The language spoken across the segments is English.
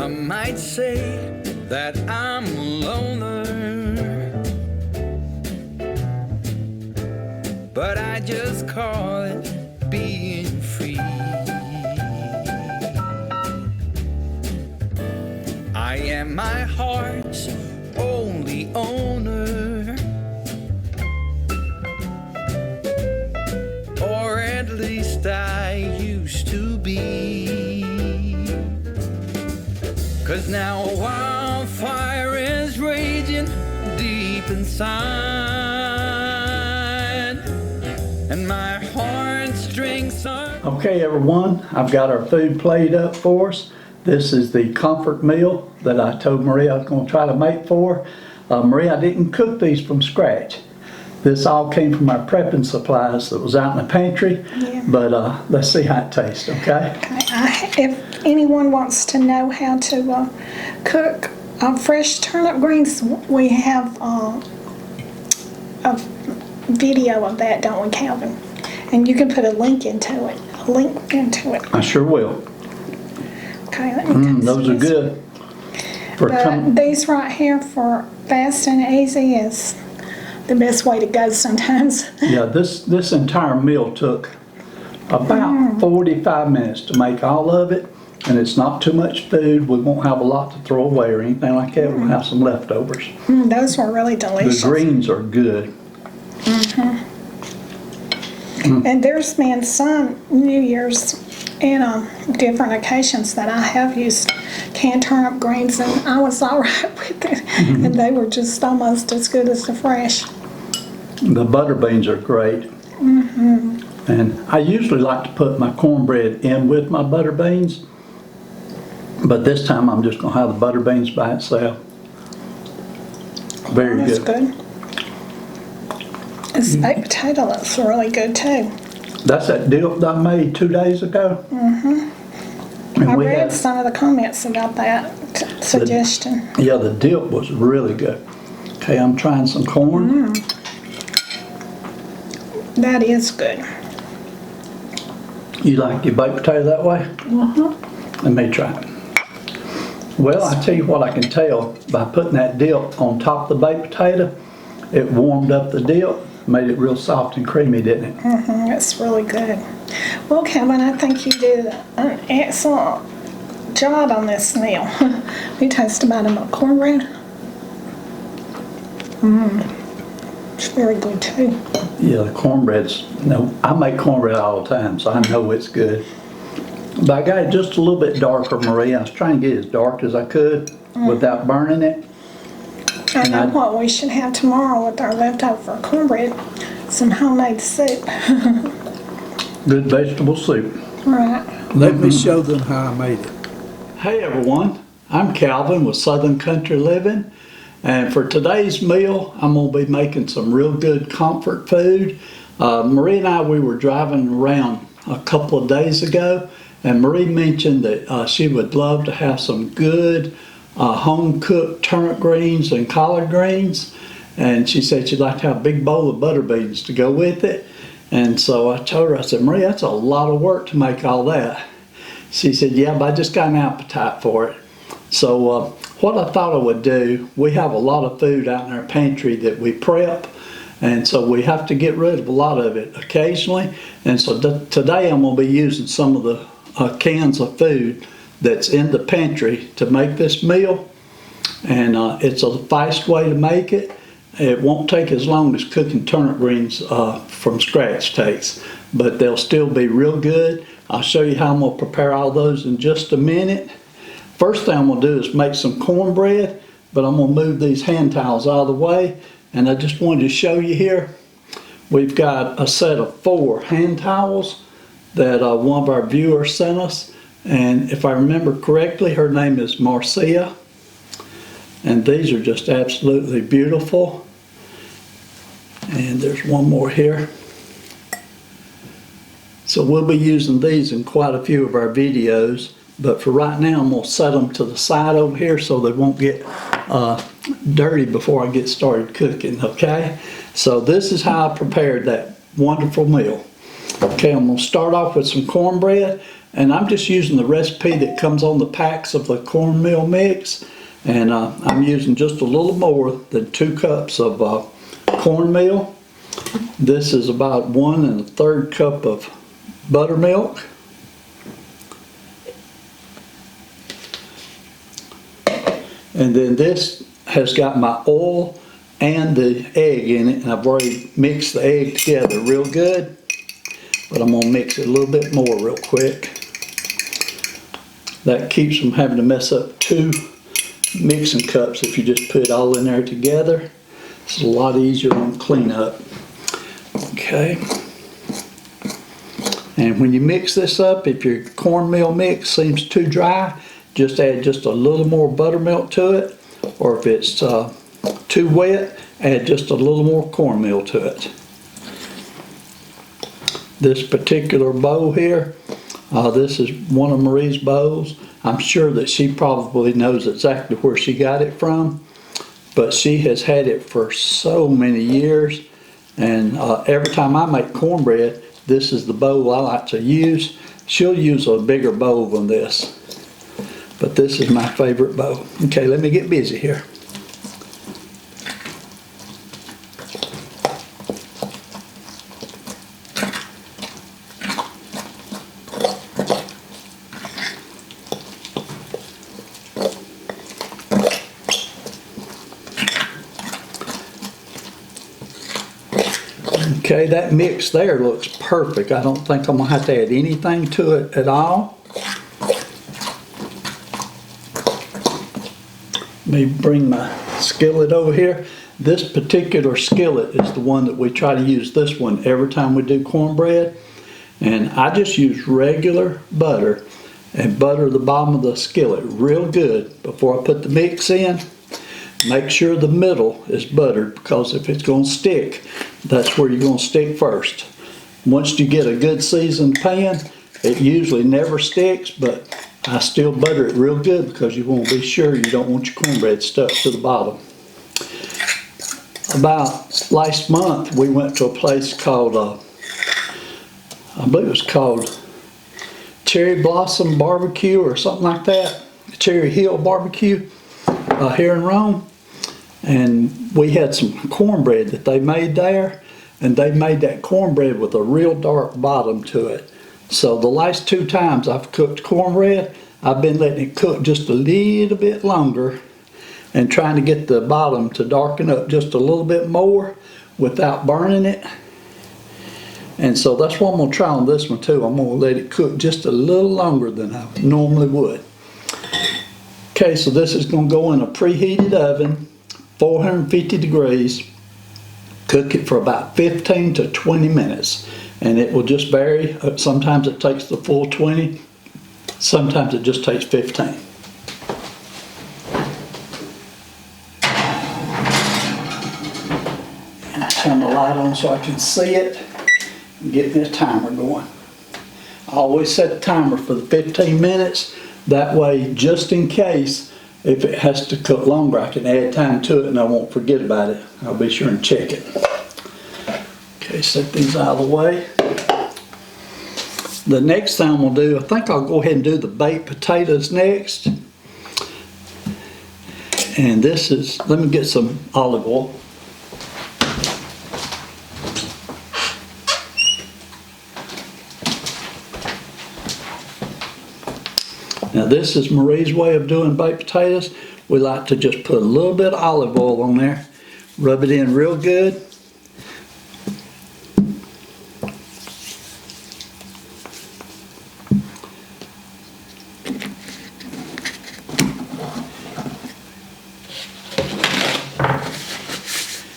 Some might say that I'm a loner, but I just call it being free. I am my heart's only owner, or at least I used to be. 'Cause now a wildfire is raging deep inside, and my heartstrings are... Okay everyone, I've got our food played up for us. This is the comfort meal that I told Maria I was going to try to make for her. Maria, I didn't cook these from scratch. This all came from our prepping supplies that was out in the pantry. Yeah. But let's see how it tastes, okay? If anyone wants to know how to cook fresh turnip greens, we have a video of that, don't we, Calvin? And you can put a link into it. I sure will. Okay, let me Those are good. But these right here for fast and easy is the best way to go sometimes. Yeah, this entire meal took about 45 minutes to make all of it, and it's not too much food. We won't have a lot to throw away or anything like that. We'll have some leftovers. Those were really delicious. The greens are good. And there's been some New Year's and different occasions that I have used canned turnip greens, and I was all right with it. And they were just almost as good as the fresh. The butter beans are great. And I usually like to put my cornbread in with my butter beans, but this time I'm just going to have the butter beans by itself. Very That's good. This baked potato looks really good too. That's that dip that I made 2 days ago. And I read some of the comments about that suggestion. Yeah, the dip was really good. Okay, I'm trying some corn. That is good. You like your baked potato that way? Let me try it. Well, I tell you what I can tell by putting that dip on top of the baked potato, it warmed up the dip, made it real soft and creamy, didn't it? That's really good. Well, Kevin, I think you did an excellent job on this meal. We taste about a cornbread. It's very good too. Yeah, the cornbread's, I make cornbread all the time, so I know it's good. But I got it just a little bit darker, Maria. I was trying to get it as dark as I could without burning it. I know what we should have tomorrow with our leftover cornbread. Some homemade soup. Good vegetable soup. Right. Let me show them how I made it. Hey everyone, I'm Calvin with Southern Country Living, and for today's meal I'm going to be making some real good comfort food. Marie and I, we were driving around a couple of days ago, and Marie mentioned that she would love to have some good home-cooked turnip greens and collard greens, and she said she'd like to have a big bowl of butter beans to go with it. And so I told her, I said, Marie, that's a lot of work to make all that. She said, yeah, but I just got an appetite for it. So what I thought I would do, we have a lot of food out in our pantry that we prep, and so we have to get rid of a lot of it occasionally. And so today I'm going to be using some of the cans of food that's in the pantry to make this meal, and it's a fast way to make it. It won't take as long as cooking turnip greens from scratch takes, but they'll still be real good. I'll show you how I'm going to prepare all those in just a minute. First thing I'm going to do is make some cornbread, but I'm going to move these hand towels out of the way, and I just wanted to show you here. We've got a set of 4 hand towels that one of our viewers sent us. And if I remember correctly, her name is Marcia. And these are just absolutely beautiful. And there's one more here. So we'll be using these in quite a few of our videos. But for right now, I'm going to set them to the side over here so they won't get dirty before I get started cooking, okay? So this is how I prepared that wonderful meal. Okay, I'm going to start off with some cornbread. and I'm just using the recipe that comes on the packs of the cornmeal mix, and I'm using just a little more than 2 cups of cornmeal. This is about 1 1/3 cup of buttermilk. And then this has got my oil and the egg in it, and I've already mixed the egg together real good, but I'm gonna mix it a little bit more real quick. That keeps from having to mess up 2 mixing cups if you just put it all in there together. It's a lot easier on cleanup. Okay. And when you mix this up, if your cornmeal mix seems too dry, just add just a little more buttermilk to it, or if it's too wet, add just a little more cornmeal to it. This particular bowl here, this is one of Marie's bowls. I'm sure that she probably knows exactly where she got it from, but she has had it for so many years, and every time I make cornbread, this is the bowl I like to use. She'll use a bigger bowl than this, but this is my favorite bowl. Okay, let me get busy here. Okay, that mix there looks perfect. I don't think I'm gonna have to add anything to it at all. Let me bring my skillet over here. This particular skillet is the one that we try to use this one every time we do cornbread. And I just use regular butter and butter the bottom of the skillet real good before I put the mix in. Make sure the middle is buttered, because if it's going to stick, that's where you're going to stick first. Once you get a good seasoned pan, it usually never sticks, but I still butter it real good because you want to be sure you don't want your cornbread stuck to the bottom. About last month, we went to a place called, I believe it was called Cherry Blossom Barbecue or something like that. Cherry Hill Barbecue here in Rome. And we had some cornbread that they made there, and they made that cornbread with a real dark bottom to it. So the last 2 times I've cooked cornbread, I've been letting it cook just a little bit longer and trying to get the bottom to darken up just a little bit more without burning it. And so that's what I'm going to try on this one too. I'm going to let it cook just a little longer than I normally would. Okay, so this is going to go in a preheated oven, 450 degrees. Cook it for about 15 to 20 minutes, and it will just vary. Sometimes it takes the full 20, sometimes it just takes 15. And turn the light on so I can see it and get the timer going. I always set the timer for the 15 minutes. That way, just in case, if it has to cook longer, I can add time to it and I won't forget about it. I'll be sure and check it. Okay, set these out of the way. The next thing I'm going to do, I think I'll go ahead and do the baked potatoes next. And this is, let me get some olive oil. Now this is Marie's way of doing baked potatoes. We like to just put a little bit of olive oil on there, rub it in real good.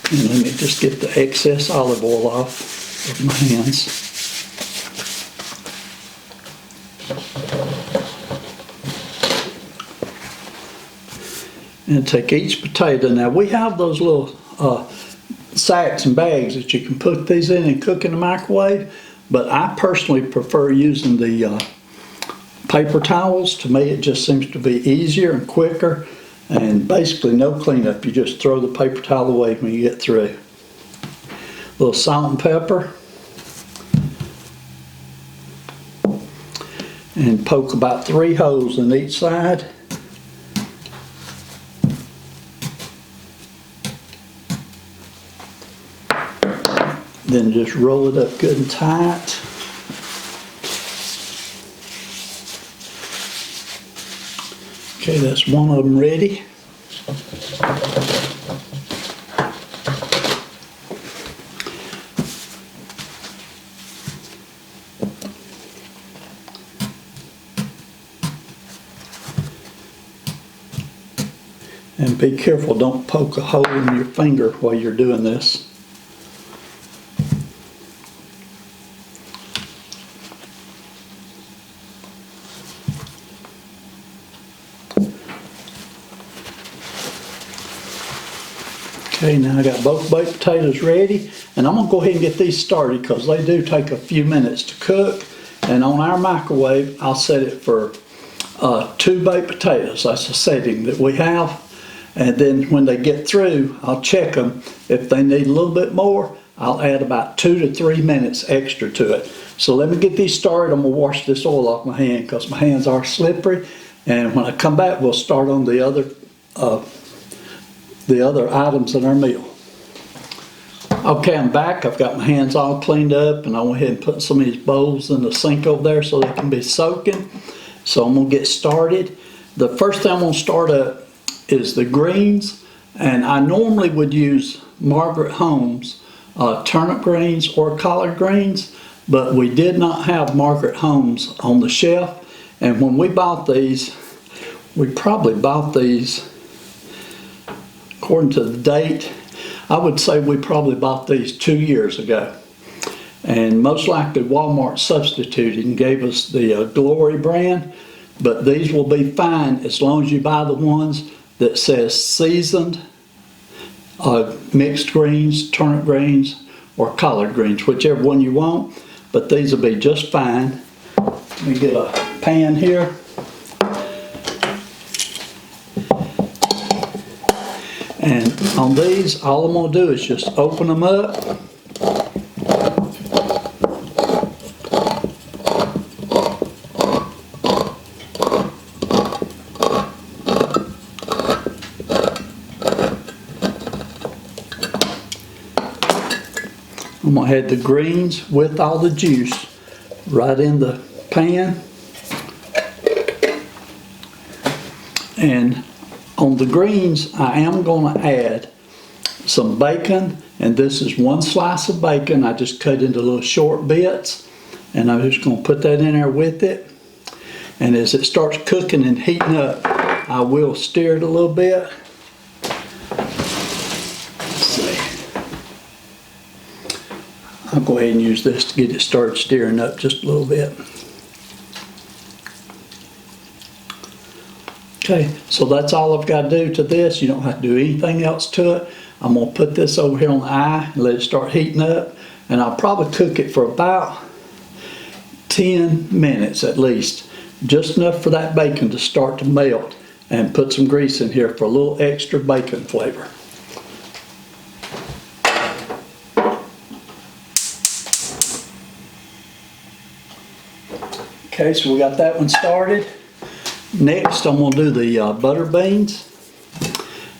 And let me just get the excess olive oil off of my hands. And take each potato. Now we have those little sacks and bags that you can put these in and cook in the microwave, but I personally prefer using the paper towels. To me it just seems to be easier and quicker, and basically no cleanup. You just throw the paper towel away when you get through. A little salt and pepper. and poke about 3 holes in each side. Then just roll it up good and tight. Okay, that's one of them ready. And be careful, don't poke a hole in your finger while you're doing this. Okay, now I got both baked potatoes ready, and I'm gonna go ahead and get these started because they do take a few minutes to cook. And on our microwave, I'll set it for 2 baked potatoes. That's the setting that we have. And then when they get through, I'll check them. If they need a little bit more, I'll add about 2 to 3 minutes extra to it. So let me get these started. I'm gonna wash this oil off my hand because my hands are slippery. And when I come back, we'll start on the other items in our meal. Okay, I'm back. I've got my hands all cleaned up, and I went ahead and put some of these bowls in the sink over there so they can be soaking. So I'm gonna get started. The first thing I'm gonna start up is the greens, and I normally would use Margaret Holmes turnip greens or collard greens, but we did not have Margaret Holmes on the shelf. And when we bought these, we probably bought these, according to the date, I would say we probably bought these 2 years ago. And most likely Walmart substituted and gave us the Glory brand, but these will be fine as long as you buy the ones that says seasoned mixed greens, turnip greens, or collard greens, whichever one you want, but these will be just fine. Let me get a pan here. And on these, all I'm going to do is just open them up. I'm going to add the greens with all the juice right in the pan. And on the greens, I am going to add some bacon, and this is 1 slice of bacon. I just cut into little short bits, and I'm just going to put that in there with it. And as it starts cooking and heating up, I will stir it a little bit. Let's see. I'll go ahead and use this to get it started stirring up just a little bit. Okay, so that's all I've got to do to this. You don't have to do anything else to it. I'm going to put this over here on the eye and let it start heating up. And I'll probably cook it for about 10 minutes at least. Just enough for that bacon to start to melt, and put some grease in here for a little extra bacon flavor. Okay, so we got that one started. Next, I'm going to do the butter beans.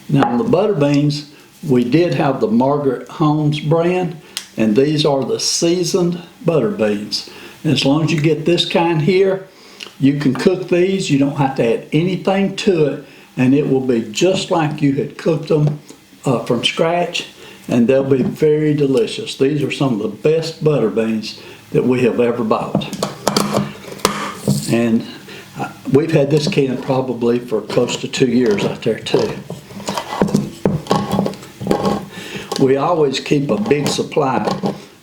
Now, on the butter beans, we did have the Margaret Holmes brand, and these are the seasoned butter beans. And as long as you get this kind here, you can cook these. You don't have to add anything to it, and it will be just like you had cooked them from scratch, and they'll be very delicious. These are some of the best butter beans that we have ever bought. And we've had this can probably for close to 2 years out there too. We always keep a big supply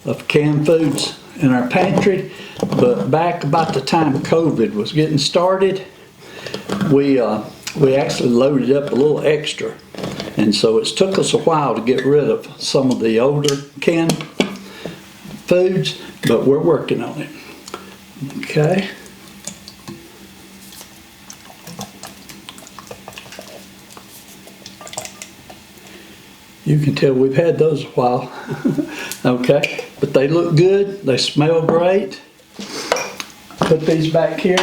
of canned foods in our pantry, but back about the time COVID was getting started, we actually loaded up a little extra. And so it's took us a while to get rid of some of the older canned foods, but we're working on it. Okay. You can tell we've had those a while. Okay, but they look good, they smell great. put these back here.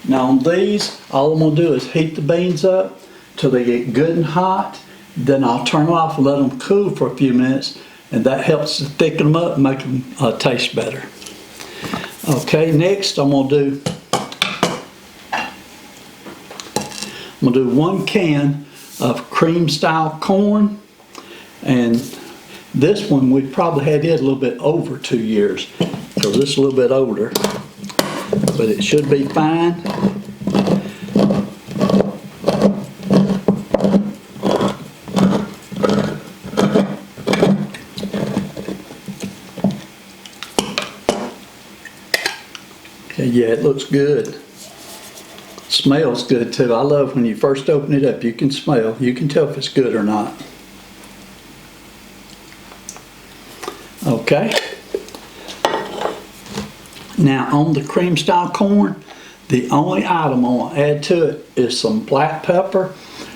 Now on these, all I'm gonna do is heat the beans up till they get good and hot. Then I'll turn them off and let them cool for a few minutes, and that helps to thicken them up and make them taste better. Okay, next I'm gonna do 1 can of cream style corn, and this one we probably had it a little bit over 2 years because it's a little bit older, but it should be fine. Okay, yeah, it looks good. Smells good too. I love when you first open it up, you can smell, you can tell if it's good or not. Okay. Now on the cream style corn, the only item I want to add to it is some black pepper.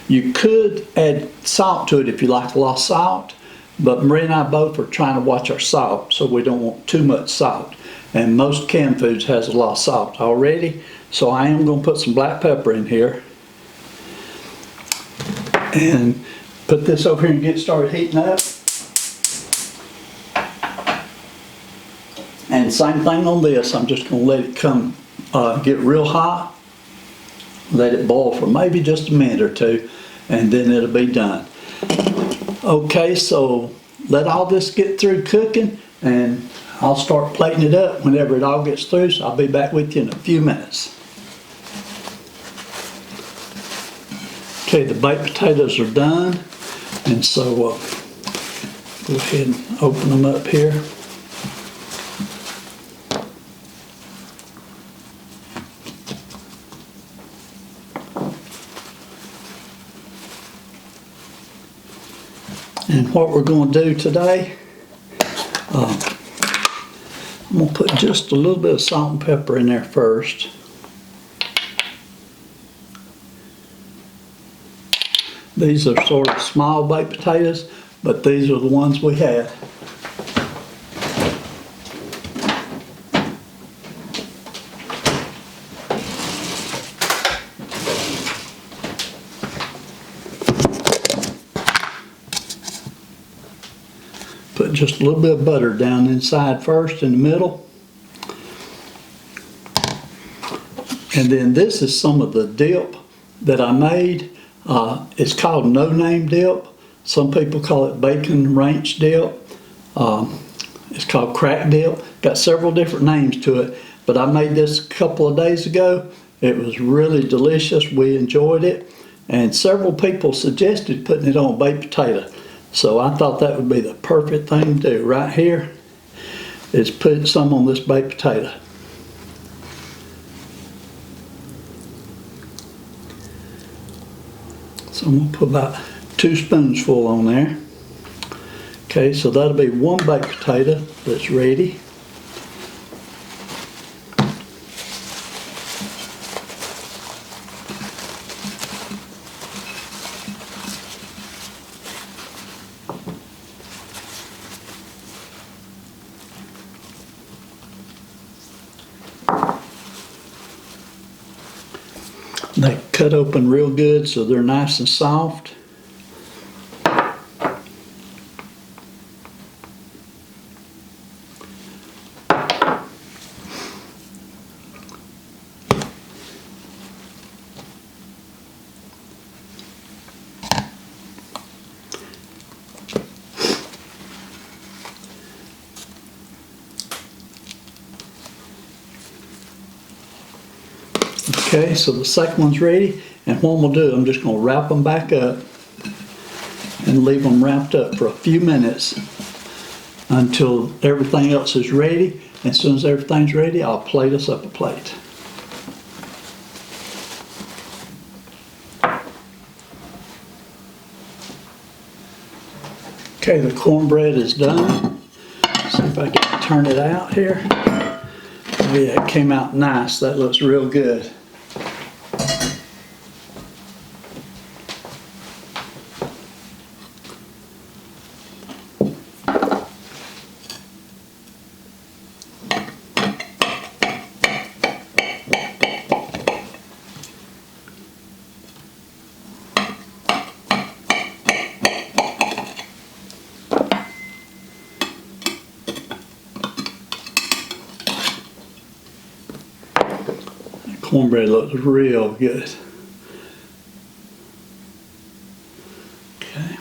You could add salt to it if you like a lot of salt, but Marie and I both are trying to watch our salt, so we don't want too much salt. And most canned foods has a lot of salt already, so I am going to put some black pepper in here. And put this over here and get started heating up. And same thing on this, I'm just going to let it come get real hot. Let it boil for maybe just a minute or two, and then it'll be done. Okay, so let all this get through cooking, and I'll start plating it up whenever it all gets through, so I'll be back with you in a few minutes. Okay, the baked potatoes are done, and so go ahead and open them up here. And what we're going to do today, I'm going to put just a little bit of salt and pepper in there first. These are sort of small baked potatoes, but these are the ones we had. Put just a little bit of butter down inside first in the middle. And then this is some of the dip that I made. It's called no name dip. Some people call it bacon ranch dip. It's called crack dip. Got several different names to it, but I made this a couple of days ago. It was really delicious. We enjoyed it, and several people suggested putting it on a baked potato. So I thought that would be the perfect thing to do right here, is put some on this baked potato. So I'm going to put about 2 spoonsful on there. Okay, so that'll be 1 baked potato that's ready. They cut open real good, so they're nice and soft. Okay, so the second one's ready, and what we'll do, I'm just going to wrap them back up and leave them wrapped up for a few minutes until everything else is ready. As soon as everything's ready, I'll plate us up a plate. Okay, the cornbread is done. See if I can turn it out here. Oh yeah, it came out nice. That looks real good. cornbread looks real good. Okay.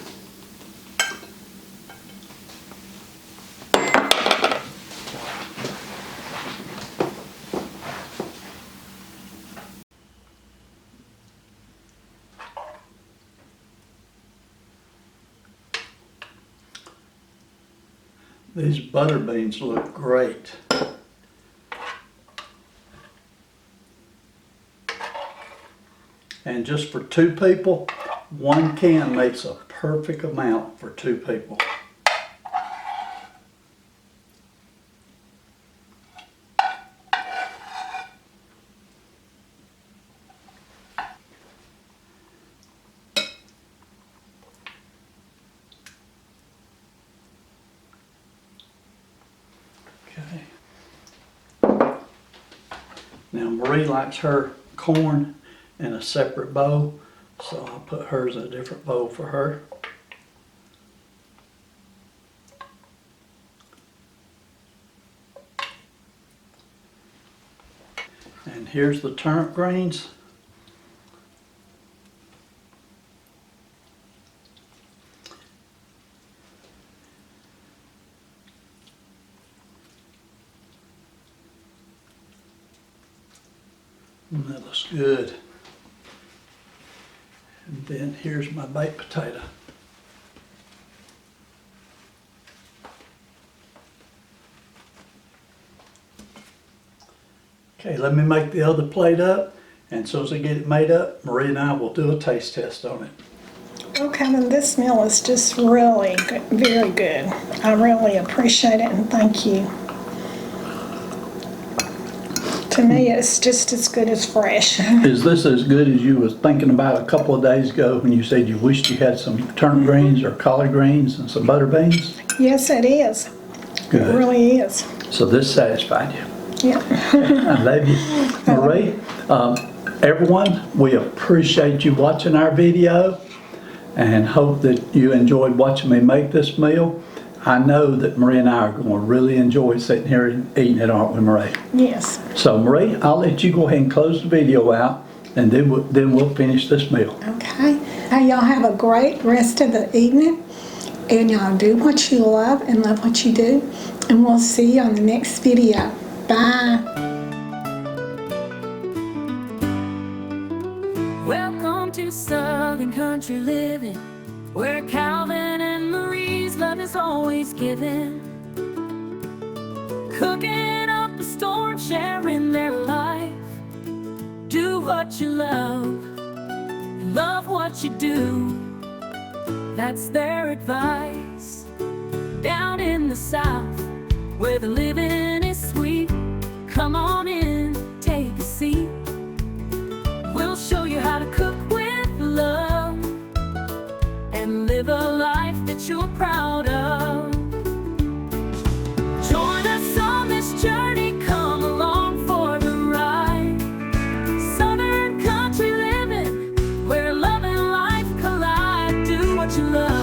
These butter beans look great. And just for 2 people, 1 can makes a perfect amount for 2 people. Okay. Now Marie likes her corn in a separate bowl, so I'll put hers in a different bowl for her. And here's the turnip greens. And that looks good. And then here's my baked potato. Okay, let me make the other plate up, and as soon as I get it made up, Marie and I will do a taste test on it. Okay, then this meal is just really good, very good. I really appreciate it and thank you. To me, it's just as good as fresh. Is this as good as you was thinking about a couple of days ago when you said you wished you had some turnip greens or collard greens and some butter beans? Yes, it is. Good. It really is. So this satisfied you. Yeah. I love you. Marie, everyone, we appreciate you watching our video and hope that you enjoyed watching me make this meal. I know that Marie and I are going to really enjoy sitting here and eating it, aren't we, Marie? Yes. So, Marie, I'll let you go ahead and close the video out, and then we'll finish this meal. Okay. Hey, y'all have a great rest of the evening, and y'all do what you love and love what you do, and we'll see you on the next video. Bye. Welcome to Southern Country Living, where Calvin and Marie's love is always given. Cooking up a storm, sharing their life. Do what you love what you do. That's their advice. Down in the South, where the living is sweet, come on in, take a seat. We'll show you how to cook with love and live a life that you're proud of. Join us on this journey, come along for the ride. Southern Country Living, where love and life collide. Do what you love.